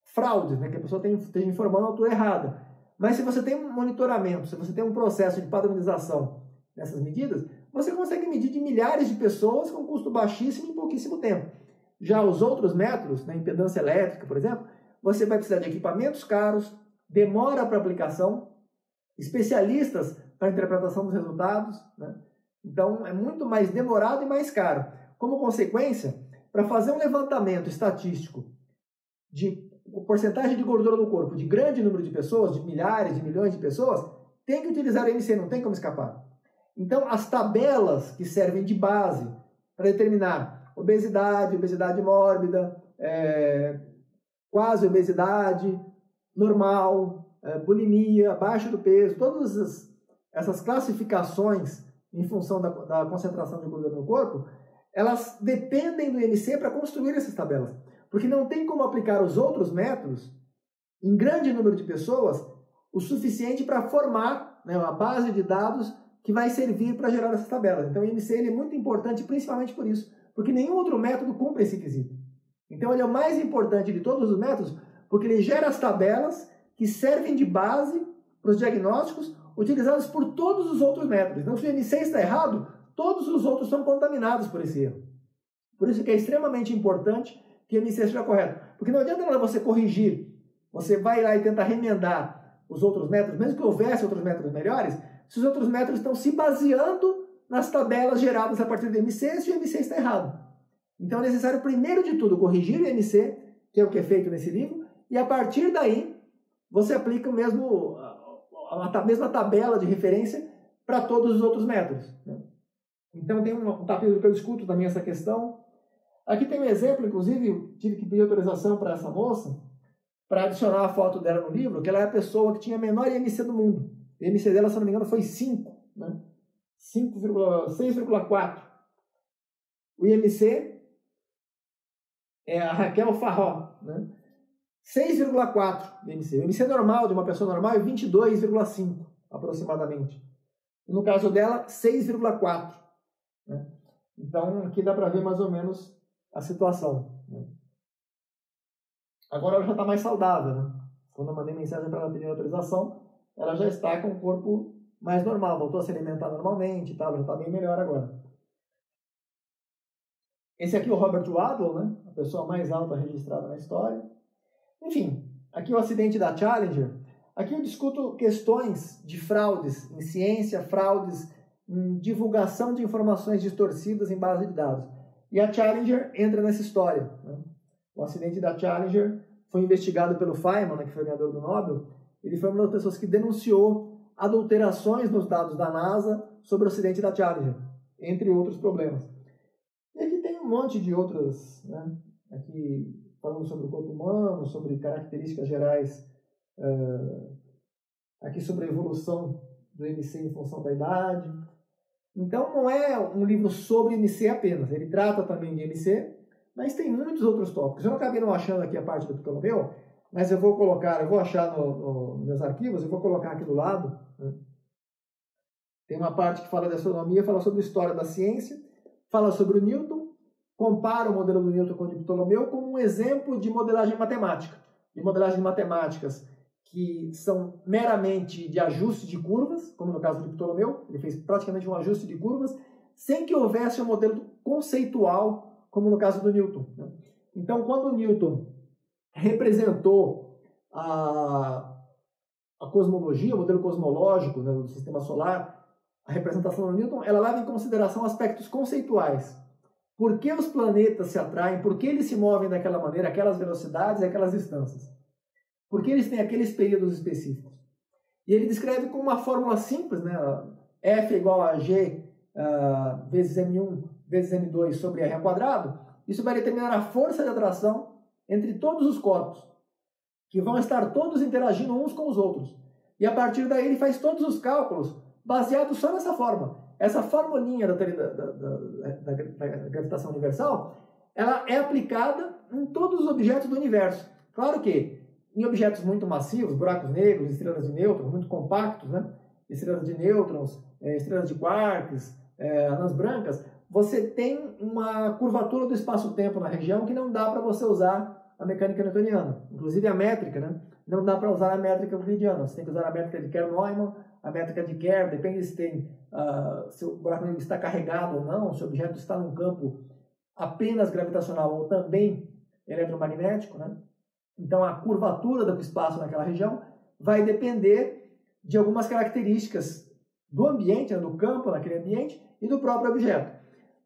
Speaker 1: fraudes, né? Que a pessoa esteja informando a altura errada. Mas se você tem um monitoramento, se você tem um processo de padronização nessas medidas, você consegue medir de milhares de pessoas com custo baixíssimo em pouquíssimo tempo. Já os outros métodos, na impedância elétrica, por exemplo, você vai precisar de equipamentos caros, demora para aplicação, especialistas para interpretação dos resultados, né? Então é muito mais demorado e mais caro. Como consequência, para fazer um levantamento estatístico de porcentagem de gordura no corpo de grande número de pessoas, de milhares, de milhões de pessoas, tem que utilizar o MC, não tem como escapar. Então, as tabelas que servem de base para determinar obesidade, obesidade mórbida, quase obesidade, normal, bulimia, abaixo do peso, todas essas classificações em função da concentração de gordura no corpo, elas dependem do MC para construir essas tabelas. Porque não tem como aplicar os outros métodos em grande número de pessoas o suficiente para formar, né, uma base de dados que vai servir para gerar essas tabelas. Então o MC ele é muito importante principalmente por isso, porque nenhum outro método cumpre esse quesito. Então ele é o mais importante de todos os métodos porque ele gera as tabelas que servem de base para os diagnósticos utilizados por todos os outros métodos. Então se o MC está errado, todos os outros são contaminados por esse erro. Por isso que é extremamente importante que o MC seja correto. Porque não adianta nada você corrigir, você vai lá e tentar remendar os outros métodos, mesmo que houvesse outros métodos melhores, se os outros métodos estão se baseando nas tabelas geradas a partir do MC, se o MC está errado. Então é necessário, primeiro de tudo, corrigir o MC, que é o que é feito nesse livro, e a partir daí você aplica a mesma tabela de referência para todos os outros métodos, né? Então tem um capítulo que eu discuto também essa questão. Aqui tem um exemplo, inclusive, tive que pedir autorização para essa moça para adicionar a foto dela no livro, que ela é a pessoa que tinha a menor IMC do mundo. O IMC dela, se não me engano, foi 5, né? 6,4. O IMC é a Raquel Farró, né? 6,4 IMC. O IMC normal de uma pessoa normal é 22,5, aproximadamente. E no caso dela, 6,4. Né? Então, aqui dá para ver mais ou menos a situação, né? Agora ela já está mais saudável, né? Quando eu mandei mensagem para ela pedir autorização, ela já está com o corpo mais normal, voltou a se alimentar normalmente e tal, já está bem melhor agora. Esse aqui é o Robert Wadlow, né? A pessoa mais alta registrada na história. Enfim, aqui o acidente da Challenger. Aqui eu discuto questões de fraudes em ciência, fraudes em divulgação de informações distorcidas em base de dados. E a Challenger entra nessa história, né? O acidente da Challenger foi investigado pelo Feynman, né, que foi ganhador do Nobel. Ele foi uma das pessoas que denunciou adulterações nos dados da NASA sobre o acidente da Challenger, entre outros problemas. E aqui tem um monte de outras, né? Aqui falando sobre o corpo humano, sobre características gerais, aqui sobre a evolução do MC em função da idade. Então não é um livro sobre MC apenas, ele trata também de MC, mas tem muitos outros tópicos. Eu não acabei não achando aqui a parte do Ptolomeu, mas eu vou achar nos meus arquivos, eu vou colocar aqui do lado, né? Tem uma parte que fala de astronomia, fala sobre a história da ciência, fala sobre o Newton, compara o modelo do Newton com o de Ptolomeu como um exemplo de modelagem matemática, de modelagem de matemáticas que são meramente de ajuste de curvas, como no caso do Ptolomeu, ele fez praticamente um ajuste de curvas, sem que houvesse um modelo conceitual, como no caso do Newton. Então, quando o Newton representou a cosmologia, o modelo cosmológico, né, do sistema solar, a representação do Newton, ela leva em consideração aspectos conceituais. Por que os planetas se atraem? Por que eles se movem daquela maneira, aquelas velocidades e aquelas distâncias? Por que eles têm aqueles períodos específicos? E ele descreve com uma fórmula simples, né? F é igual a G vezes M1 vezes M2 sobre R ao quadrado. Isso vai determinar a força de atração entre todos os corpos, que vão estar todos interagindo uns com os outros. E a partir daí ele faz todos os cálculos baseados só nessa forma. Essa formulinha da gravitação universal, ela é aplicada em todos os objetos do universo. Claro que em objetos muito massivos, buracos negros, estrelas de nêutrons, muito compactos, né? Estrelas de nêutrons, estrelas de quarks, anãs brancas, você tem uma curvatura do espaço-tempo na região que não dá para você usar a mecânica newtoniana. Inclusive a métrica, né? Não dá para usar a métrica euclidiana. Você tem que usar a métrica de Kerr-Neumann, a métrica de Kerr, depende se o buraco negro está carregado ou não, se o objeto está num campo apenas gravitacional ou também eletromagnético, né? Então a curvatura do espaço naquela região vai depender de algumas características do ambiente, né, do campo naquele ambiente e do próprio objeto.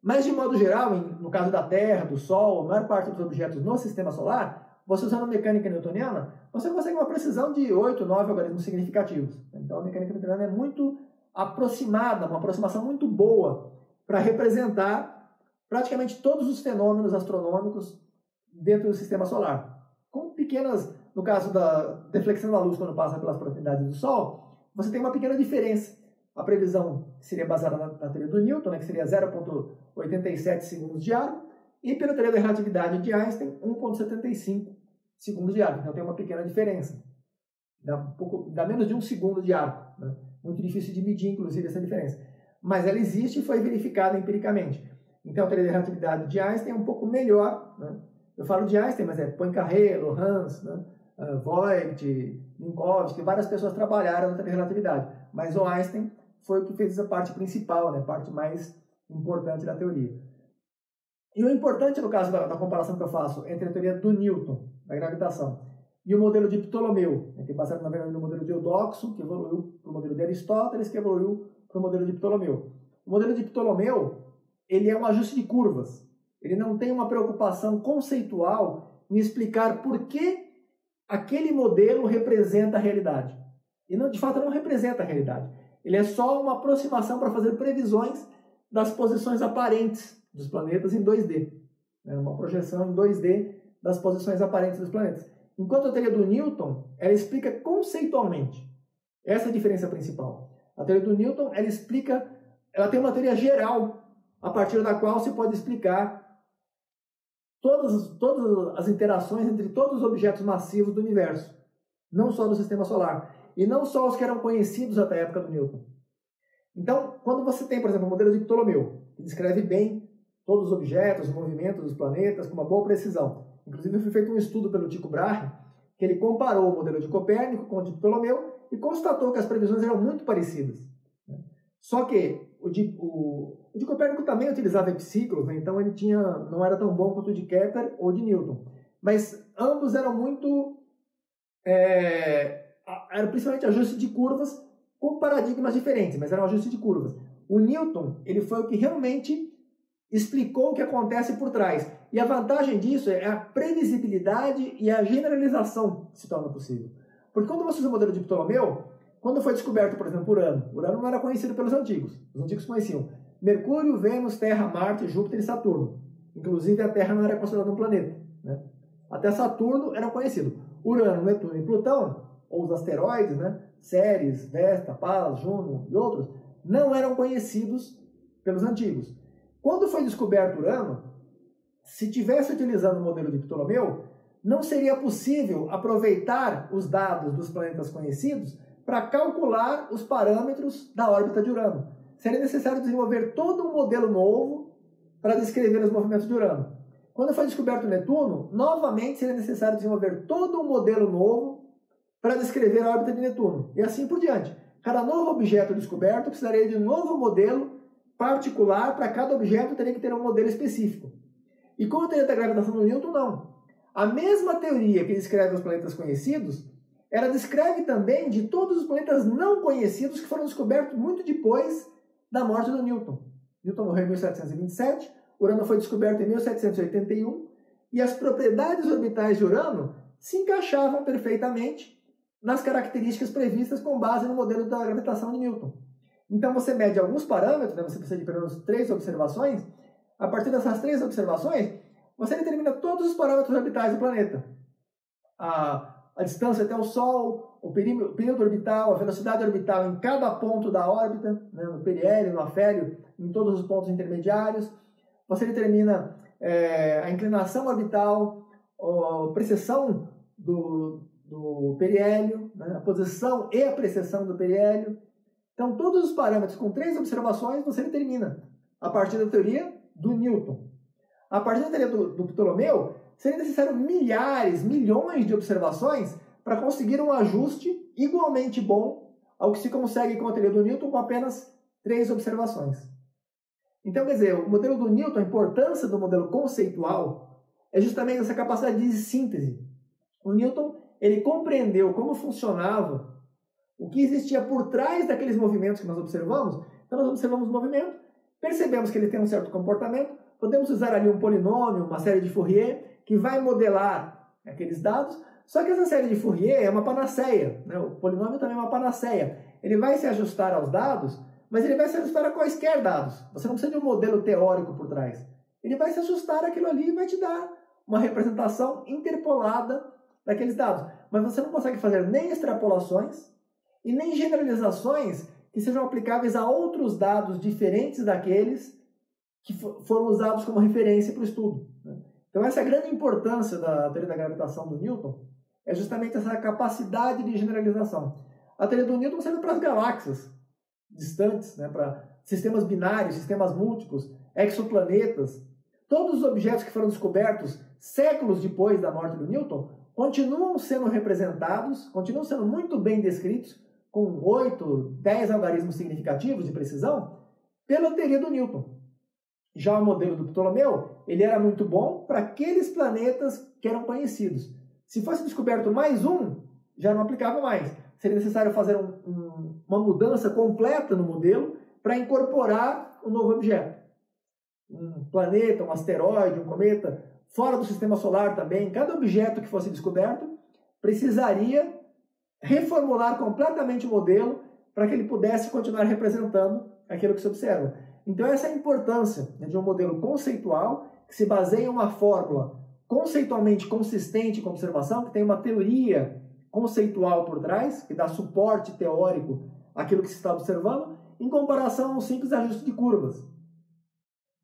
Speaker 1: Mas de modo geral, no caso da Terra, do Sol, a maior parte dos objetos no sistema solar, você usando mecânica newtoniana, você consegue uma precisão de 8, 9 algarismos significativos. Então a mecânica newtoniana é muito aproximada, uma aproximação muito boa para representar praticamente todos os fenômenos astronômicos dentro do sistema solar. Com pequenas, no caso da deflexão da luz quando passa pelas proximidades do Sol, você tem uma pequena diferença. A previsão seria baseada na teoria do Newton, né, que seria 0,87 segundos de arco, e pela teoria da relatividade de Einstein, 1,75 segundos de arco. Então tem uma pequena diferença. Dá menos de 1 segundo de arco. Né? Muito difícil de medir, inclusive, essa diferença. Mas ela existe e foi verificada empiricamente. Então a teoria da relatividade de Einstein é um pouco melhor. Né? Eu falo de Einstein, mas Poincaré, Lorentz, né? Voigt, Minkowski, várias pessoas trabalharam na teoria da relatividade. Mas o Einstein foi o que fez a parte principal, né? A parte mais importante da teoria. E o importante, no caso da comparação que eu faço entre a teoria do Newton, da gravitação, e o modelo de Ptolomeu, que é baseado, na verdade, no modelo de Eudoxo, que evoluiu para o modelo de Aristóteles, que evoluiu para o modelo de Ptolomeu. O modelo de Ptolomeu, ele é um ajuste de curvas. Ele não tem uma preocupação conceitual em explicar por que aquele modelo representa a realidade. E, não, de fato, não representa a realidade. Ele é só uma aproximação para fazer previsões das posições aparentes dos planetas em 2D. É uma projeção em 2D das posições aparentes dos planetas. Enquanto a teoria do Newton, ela explica conceitualmente. Essa é a diferença principal. A teoria do Newton, ela tem uma teoria geral, a partir da qual se pode explicar todas as interações entre todos os objetos massivos do universo, não só do sistema solar, e não só os que eram conhecidos até a época do Newton. Então, quando você tem, por exemplo, o modelo de Ptolomeu, que descreve bem todos os objetos, os movimentos dos planetas, com uma boa precisão. Inclusive, foi feito um estudo pelo Tycho Brahe, que ele comparou o modelo de Copérnico com o de Ptolomeu e constatou que as previsões eram muito parecidas. Só que o de Copérnico também utilizava epiciclos, né? Então ele não era tão bom quanto o de Kepler ou de Newton. Mas ambos eram muito... Era principalmente ajuste de curvas com paradigmas diferentes, mas era um ajuste de curvas. O Newton, ele foi o que realmente explicou o que acontece por trás. E a vantagem disso é a previsibilidade e a generalização que se torna possível. Porque quando você usa o modelo de Ptolomeu, quando foi descoberto, por exemplo, Urano não era conhecido pelos antigos. Os antigos conheciam Mercúrio, Vênus, Terra, Marte, Júpiter e Saturno. Inclusive a Terra não era considerada um planeta. Né? Até Saturno era conhecido. Urano, Netuno e Plutão, ou os asteroides, né? Ceres, Vesta, Pallas, Juno e outros, não eram conhecidos pelos antigos. Quando foi descoberto Urano, se tivesse utilizando o modelo de Ptolomeu, não seria possível aproveitar os dados dos planetas conhecidos para calcular os parâmetros da órbita de Urano. Seria necessário desenvolver todo um modelo novo para descrever os movimentos de Urano. Quando foi descoberto Netuno, novamente seria necessário desenvolver todo um modelo novo para descrever a órbita de Netuno, e assim por diante. Cada novo objeto descoberto precisaria de um novo modelo particular, para cada objeto teria que ter um modelo específico. E com a teoria da gravitação do Newton, não. A mesma teoria que descreve os planetas conhecidos, ela descreve também de todos os planetas não conhecidos que foram descobertos muito depois da morte do Newton. Newton morreu em 1727, Urano foi descoberto em 1781, e as propriedades orbitais de Urano se encaixavam perfeitamente nas características previstas com base no modelo da gravitação de Newton. Então você mede alguns parâmetros, né? Você precisa de pelo menos 3 observações. A partir dessas 3 observações, você determina todos os parâmetros orbitais do planeta. A distância até o Sol, o período orbital, a velocidade orbital em cada ponto da órbita, né? No periélio, no afélio, em todos os pontos intermediários. Você determina a inclinação orbital, a precessão do periélio, né? A posição e a precessão do periélio. Então, todos os parâmetros com 3 observações você determina a partir da teoria do Newton. A partir da teoria do Ptolomeu, seria necessário milhares, milhões de observações para conseguir um ajuste igualmente bom ao que se consegue com a teoria do Newton com apenas 3 observações. Então, quer dizer, o modelo do Newton, a importância do modelo conceitual é justamente essa capacidade de síntese. O Newton, ele compreendeu como funcionava, o que existia por trás daqueles movimentos que nós observamos. Então, nós observamos o movimento, percebemos que ele tem um certo comportamento, podemos usar ali um polinômio, uma série de Fourier, que vai modelar aqueles dados, só que essa série de Fourier é uma panaceia, né? O polinômio também é uma panaceia. Ele vai se ajustar aos dados, mas ele vai se ajustar a quaisquer dados. Você não precisa de um modelo teórico por trás. Ele vai se ajustar àquilo ali e vai te dar uma representação interpolada daqueles dados. Mas você não consegue fazer nem extrapolações e nem generalizações que sejam aplicáveis a outros dados diferentes daqueles que foram usados como referência para o estudo. Então, essa é a grande importância da teoria da gravitação do Newton, é justamente essa capacidade de generalização. A teoria do Newton serve para as galáxias distantes, né, para sistemas binários, sistemas múltiplos, exoplanetas. Todos os objetos que foram descobertos séculos depois da morte do Newton continuam sendo representados, continuam sendo muito bem descritos, com 8, 10 algarismos significativos de precisão, pela teoria do Newton. Já o modelo do Ptolomeu, ele era muito bom para aqueles planetas que eram conhecidos. Se fosse descoberto mais um, já não aplicava mais. Seria necessário fazer uma mudança completa no modelo para incorporar um novo objeto. Um planeta, um asteroide, um cometa, fora do sistema solar também. Cada objeto que fosse descoberto precisaria reformular completamente o modelo para que ele pudesse continuar representando aquilo que se observa. Então, essa é a importância de um modelo conceitual que se baseia em uma fórmula conceitualmente consistente com a observação, que tem uma teoria conceitual por trás, que dá suporte teórico àquilo que se está observando, em comparação a um simples ajuste de curvas.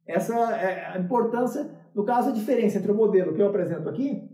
Speaker 1: Essa é a importância, no caso, a diferença entre o modelo que eu apresento aqui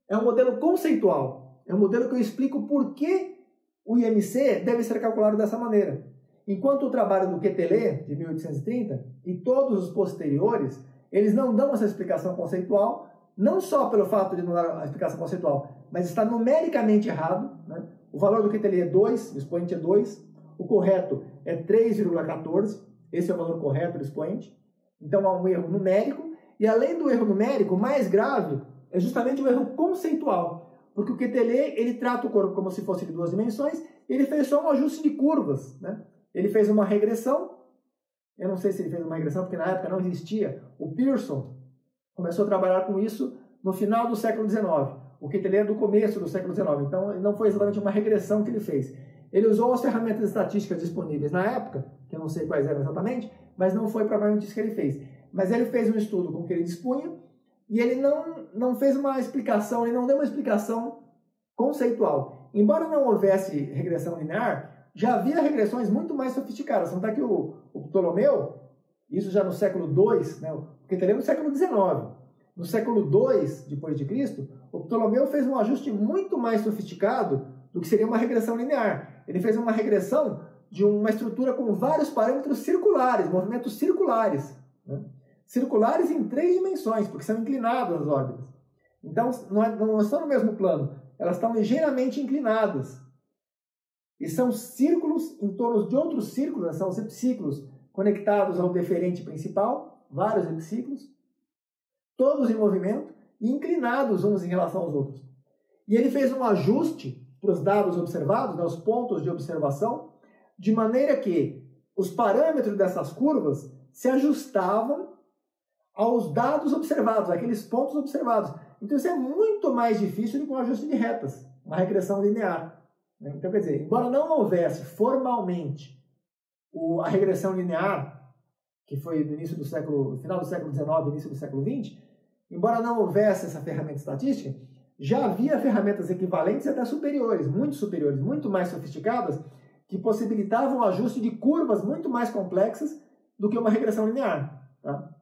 Speaker 1: é um modelo conceitual. É um modelo que eu explico por que o IMC deve ser calculado dessa maneira. Enquanto o trabalho do Quetelet, de 1830, e todos os posteriores, eles não dão essa explicação conceitual, não só pelo fato de não dar a explicação conceitual, mas está numericamente errado, né? O valor do Quetelet é 2, o expoente é 2, o correto é 3,14, esse é o valor correto do expoente. Então há um erro numérico, e além do erro numérico, o mais grave é justamente o erro conceitual, porque o Quetelet, ele trata o corpo como se fosse de 2 dimensões, e ele fez só um ajuste de curvas, né? Ele fez uma regressão, eu não sei se ele fez uma regressão, porque na época não existia. O Pearson começou a trabalhar com isso no final do século XIX. O Quetelet é do começo do século XIX, então não foi exatamente uma regressão que ele fez. Ele usou as ferramentas estatísticas disponíveis na época, que eu não sei quais eram exatamente, mas não foi provavelmente isso que ele fez. Mas ele fez um estudo com o que ele dispunha, e ele não fez uma explicação, ele não deu uma explicação conceitual. Embora não houvesse regressão linear, já havia regressões muito mais sofisticadas. Não está que o Ptolomeu, isso já no século II, né, porque ele é no século XIX. No século II depois de Cristo, o Ptolomeu fez um ajuste muito mais sofisticado do que seria uma regressão linear. Ele fez uma regressão de uma estrutura com vários parâmetros circulares, movimentos circulares, né? Circulares em 3 dimensões, porque são inclinadas as órbitas. Então, não estão no mesmo plano. elas estão ligeiramente inclinadas. E são círculos em torno de outros círculos, são os epiciclos conectados ao deferente principal, vários epiciclos, todos em movimento e inclinados uns em relação aos outros. E ele fez um ajuste para os dados observados, os pontos de observação, de maneira que os parâmetros dessas curvas se ajustavam aos dados observados, aqueles pontos observados. Então isso é muito mais difícil do que um ajuste de retas, uma regressão linear. Então, quer dizer, embora não houvesse formalmente a regressão linear, que foi no início do final do século XIX, início do século XX, embora não houvesse essa ferramenta estatística, já havia ferramentas equivalentes e até superiores, muito mais sofisticadas, que possibilitavam o ajuste de curvas muito mais complexas do que uma regressão linear. Tá?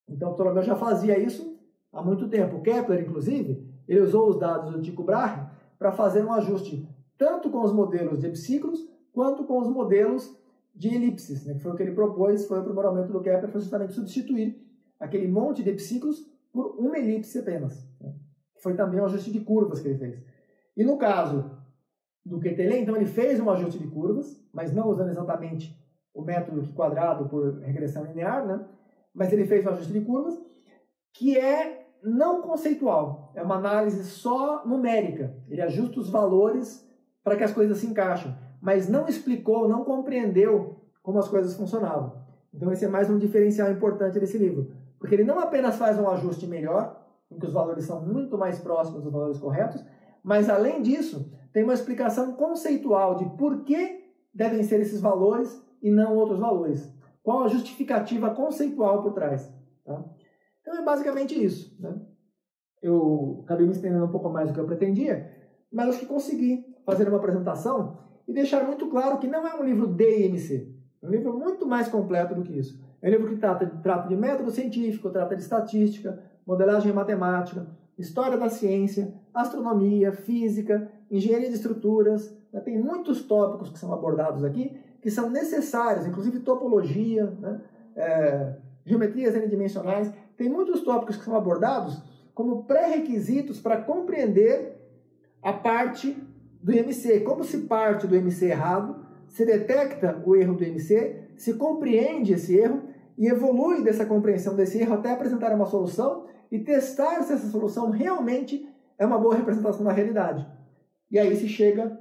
Speaker 1: Então, o Ptolomeu já fazia isso há muito tempo. O Kepler, inclusive, ele usou os dados do Tycho Brahe para fazer um ajuste tanto com os modelos de epiciclos, quanto com os modelos de elipses, né, que foi o que ele propôs, foi o aprimoramento do Kepler, foi justamente substituir aquele monte de epiciclos por uma elipse apenas. Né, que foi também um ajuste de curvas que ele fez. E no caso do Quetelet, então ele fez um ajuste de curvas, mas não usando exatamente o método quadrado por regressão linear, né, mas ele fez um ajuste de curvas que é não conceitual, é uma análise só numérica. Ele ajusta os valores para que as coisas se encaixem, mas não explicou, não compreendeu como as coisas funcionavam. Então esse é mais um diferencial importante desse livro, porque ele não apenas faz um ajuste melhor, em que os valores são muito mais próximos dos valores corretos, mas além disso, tem uma explicação conceitual de por que devem ser esses valores e não outros valores. Qual a justificativa conceitual por trás. Tá? Então é basicamente isso. Né? Eu acabei me estendendo um pouco mais do que eu pretendia, mas acho que consegui fazer uma apresentação e deixar muito claro que não é um livro de IMC. É um livro muito mais completo do que isso. É um livro que trata de método científico, trata de estatística, modelagem matemática, história da ciência, astronomia, física, engenharia de estruturas. Né? Tem muitos tópicos que são abordados aqui que são necessários, inclusive topologia, né? Geometrias n-dimensionais. Tem muitos tópicos que são abordados como pré-requisitos para compreender a parte do IMC. Como se parte do IMC errado, se detecta o erro do IMC, se compreende esse erro e evolui dessa compreensão desse erro até apresentar uma solução e testar se essa solução realmente é uma boa representação da realidade. E aí se chega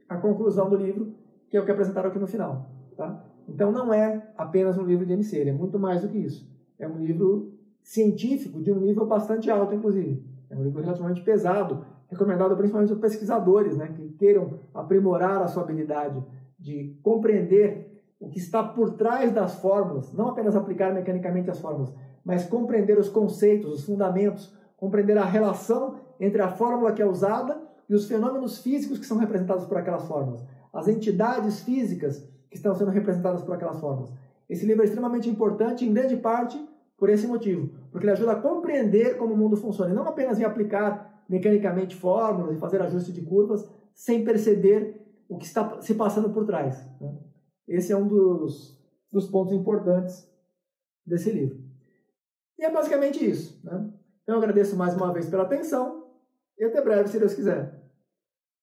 Speaker 1: à conclusão do livro, que é o que apresentaram aqui no final. Tá? Então não é apenas um livro de IMC, ele é muito mais do que isso. É um livro científico de um nível bastante alto, inclusive. É um livro relativamente pesado, recomendado principalmente por pesquisadores, né, que queiram aprimorar a sua habilidade de compreender o que está por trás das fórmulas, não apenas aplicar mecanicamente as fórmulas, mas compreender os conceitos, os fundamentos, compreender a relação entre a fórmula que é usada e os fenômenos físicos que são representados por aquelas fórmulas, as entidades físicas que estão sendo representadas por aquelas fórmulas. Esse livro é extremamente importante, em grande parte, por esse motivo, porque ele ajuda a compreender como o mundo funciona, e não apenas em aplicar mecanicamente fórmulas e fazer ajuste de curvas sem perceber o que está se passando por trás. Né? Esse é um dos pontos importantes desse livro. E é basicamente isso. Né? Então eu agradeço mais uma vez pela atenção e até breve, se Deus quiser.